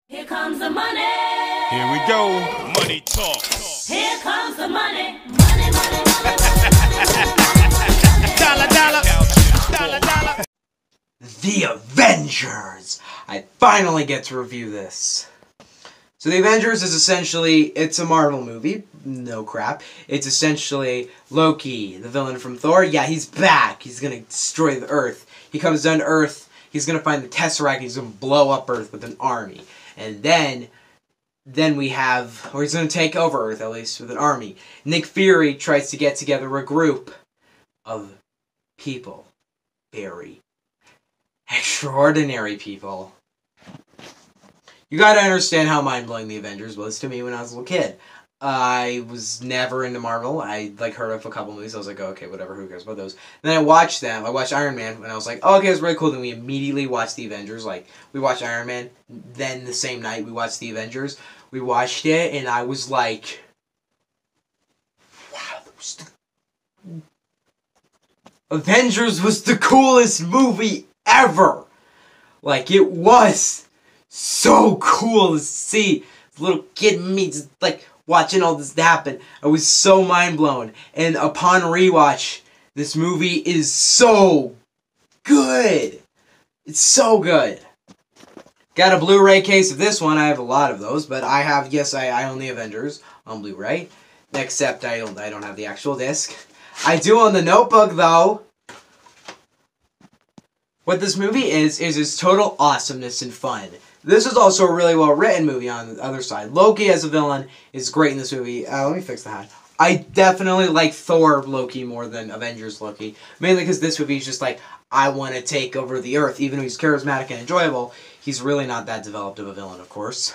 Here comes the money. Here we go. Money talk. Here comes the money. Money, money, money, money. Dollar, dollar. Dollar, dollar. The Avengers! I finally get to review this. So The Avengers is essentially, it's a Marvel movie. No crap. It's essentially Loki, the villain from Thor. Yeah, he's back. He's gonna destroy the Earth. He comes down to Earth. He's gonna find the Tesseract. He's gonna blow up Earth with an army. And then we have, or he's gonna take over Earth, at least, with an army. Nick Fury tries to get together a group of people. Very extraordinary people. You gotta understand how mind-blowing the Avengers was to me when I was a little kid. I was never into Marvel. I heard of a couple movies. I was like, oh, okay, whatever, who cares about those? And then I watched them. I watched Iron Man, and I was like, oh, okay, it's really cool. Then we immediately watched the Avengers. Like, we watched Iron Man. Then the same night, we watched the Avengers. We watched it, and I was like, wow, Avengers was the coolest movie ever! Like, it was so cool to see. Little kid me just, like, watching all this happen. I was so mind-blown. And upon rewatch, this movie is so good. It's so good. Got a Blu-ray case of this one. I have a lot of those, but I have, yes, I own the Avengers on Blu-ray. Except I don't have the actual disc. I do own the Notebook, though. What this movie is its total awesomeness and fun. This is also a really well-written movie on the other side. Loki as a villain is great in this movie. Let me fix the hat. I definitely like Thor Loki more than Avengers Loki. Mainly because this movie is just like, I want to take over the Earth. Even though he's charismatic and enjoyable, he's really not that developed of a villain, of course.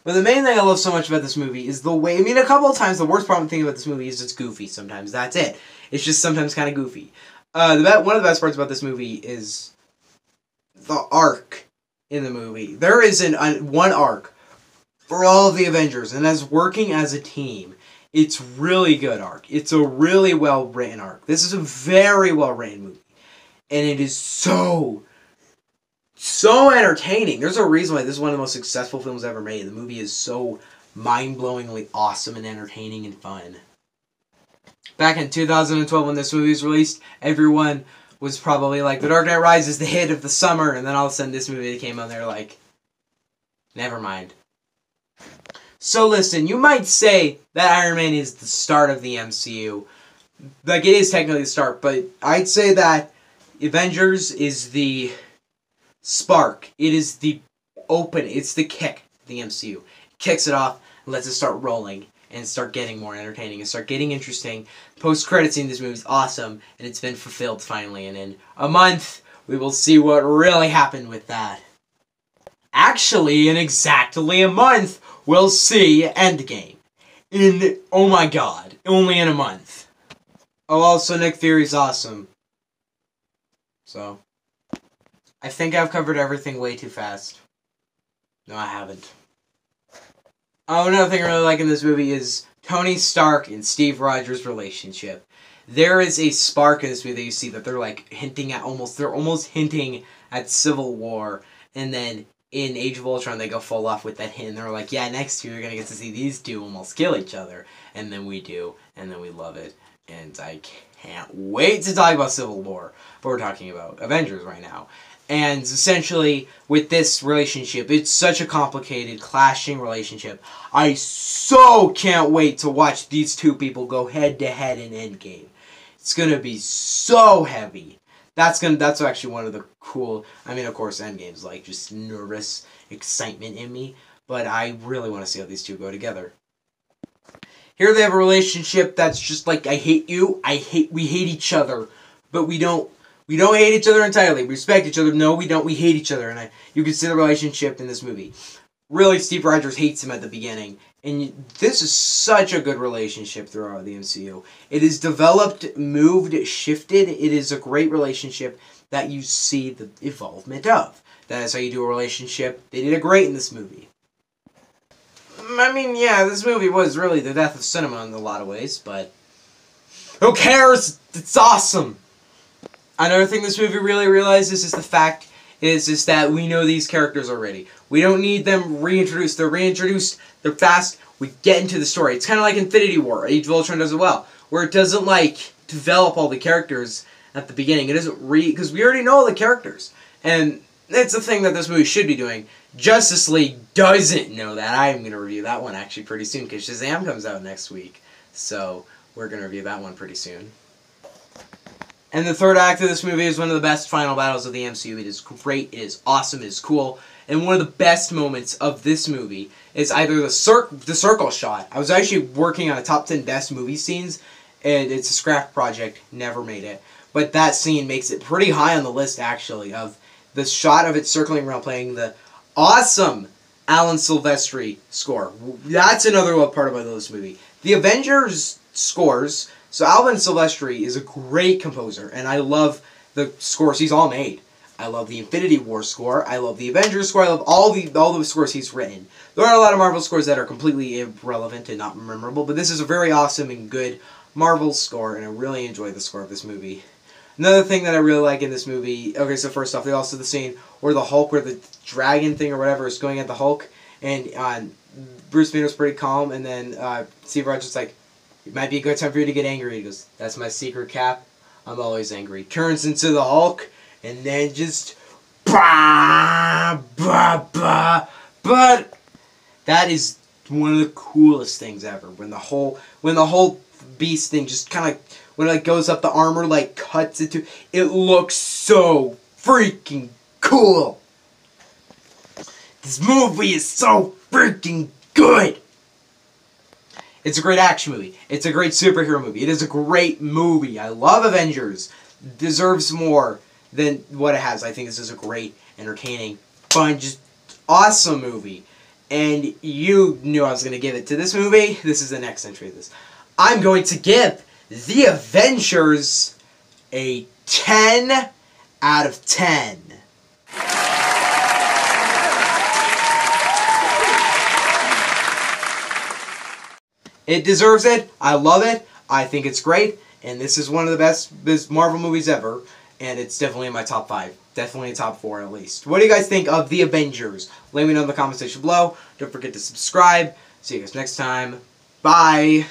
But the main thing I love so much about this movie is the way... I mean, a couple of times, the worst problem thing about this movie is it's goofy sometimes. That's it. It's just sometimes kind of goofy. One of the best parts about this movie is the arc in the movie. There is one arc for all of the Avengers, and as working as a team, it's really good arc. It's a really well-written arc. This is a very well-written movie, and it is so entertaining. There's a reason why this is one of the most successful films ever made. The movie is so mind-blowingly awesome and entertaining and fun. Back in 2012 when this movie was released, everyone was probably like, The Dark Knight Rises is the hit of the summer, and then all of a sudden this movie came out and they're like, never mind. So listen, you might say that Iron Man is the start of the MCU. Like, it is technically the start, but I'd say that Avengers is the spark. It is the it's the kick of the MCU. It kicks it off and lets it start rolling and start getting more entertaining and start getting interesting. Post-credit scene in this movie is awesome, and it's been fulfilled finally, and in a month, we will see what really happened with that. Actually, in exactly a month, we'll see Endgame. Oh my god, only in a month. Oh, also, Nick Fury's awesome. So, I think I've covered everything way too fast. No, I haven't. Oh, another thing I really like in this movie is Tony Stark and Steve Rogers' relationship. There is a spark in this movie that you see that they're like hinting at they're almost hinting at Civil War, and then in Age of Ultron they go full off with that hint, and they're like, yeah, next year you're gonna get to see these two almost kill each other, and then we do, and then we love it, and I can't wait to talk about Civil War, but we're talking about Avengers right now. And essentially, with this relationship, it's such a complicated, clashing relationship. I so can't wait to watch these two people go head-to-head in Endgame. It's gonna be so heavy. That's actually one of the cool... I mean, of course, Endgame's like just nervous excitement in me, but I really want to see how these two go together. Here they have a relationship that's just like, I hate you, we hate each other, but we don't hate each other entirely. We respect each other. No, we don't. We hate each other. And you can see the relationship in this movie. Really, Steve Rogers hates him at the beginning. And this is such a good relationship throughout the MCU. It is developed, moved, shifted. It is a great relationship that you see the evolvement of. That is how you do a relationship. They did it great in this movie. I mean, yeah, this movie was really the death of cinema in a lot of ways, but who cares? It's awesome. Another thing this movie really realizes is the fact is that we know these characters already. We don't need them reintroduced. They're reintroduced. They're fast. We get into the story. It's kind of like Infinity War. Age of Ultron does it well, where it doesn't like develop all the characters at the beginning. It doesn't because we already know all the characters, and it's the thing that this movie should be doing. Justice League doesn't know that. I'm going to review that one actually pretty soon because Shazam comes out next week, so we're going to review that one pretty soon. And the third act of this movie is one of the best final battles of the MCU. It is great, it is awesome, it is cool. And one of the best moments of this movie is either the circle shot. I was actually working on a top 10 best movie scenes, and it's a scrap project, never made it. But that scene makes it pretty high on the list, actually, of the shot of it circling around playing the awesome Alan Silvestri score. That's another part about this movie. The Avengers scores... So Alan Silvestri is a great composer, and I love the scores he's all made. I love the Infinity War score, I love the Avengers score, I love all the scores he's written. There are a lot of Marvel scores that are completely irrelevant and not memorable, but this is a very awesome and good Marvel score, and I really enjoy the score of this movie. Another thing that I really like in this movie, okay, so first off, they also the scene where the Hulk, where the dragon thing or whatever is going at the Hulk, and Bruce Banner's pretty calm, and then Steve Rogers is like, it might be a good time for you to get angry. He goes, that's my secret, Cap. I'm always angry. Turns into the Hulk, and then just... Bah, bah, bah. But that is one of the coolest things ever. When the whole beast thing just kind of... When it like, goes up, the armor like cuts into... It looks so freaking cool. This movie is so freaking good. It's a great action movie. It's a great superhero movie. It is a great movie. I love Avengers. It deserves more than what it has. I think this is a great, entertaining, fun, just awesome movie. And you knew I was going to give it to this movie. This is the next entry of this. I'm going to give The Avengers a 10 out of 10. It deserves it. I love it. I think it's great. And this is one of the best Marvel movies ever. And it's definitely in my top 5. Definitely a top 4 at least. What do you guys think of The Avengers? Let me know in the comment section below. Don't forget to subscribe. See you guys next time. Bye.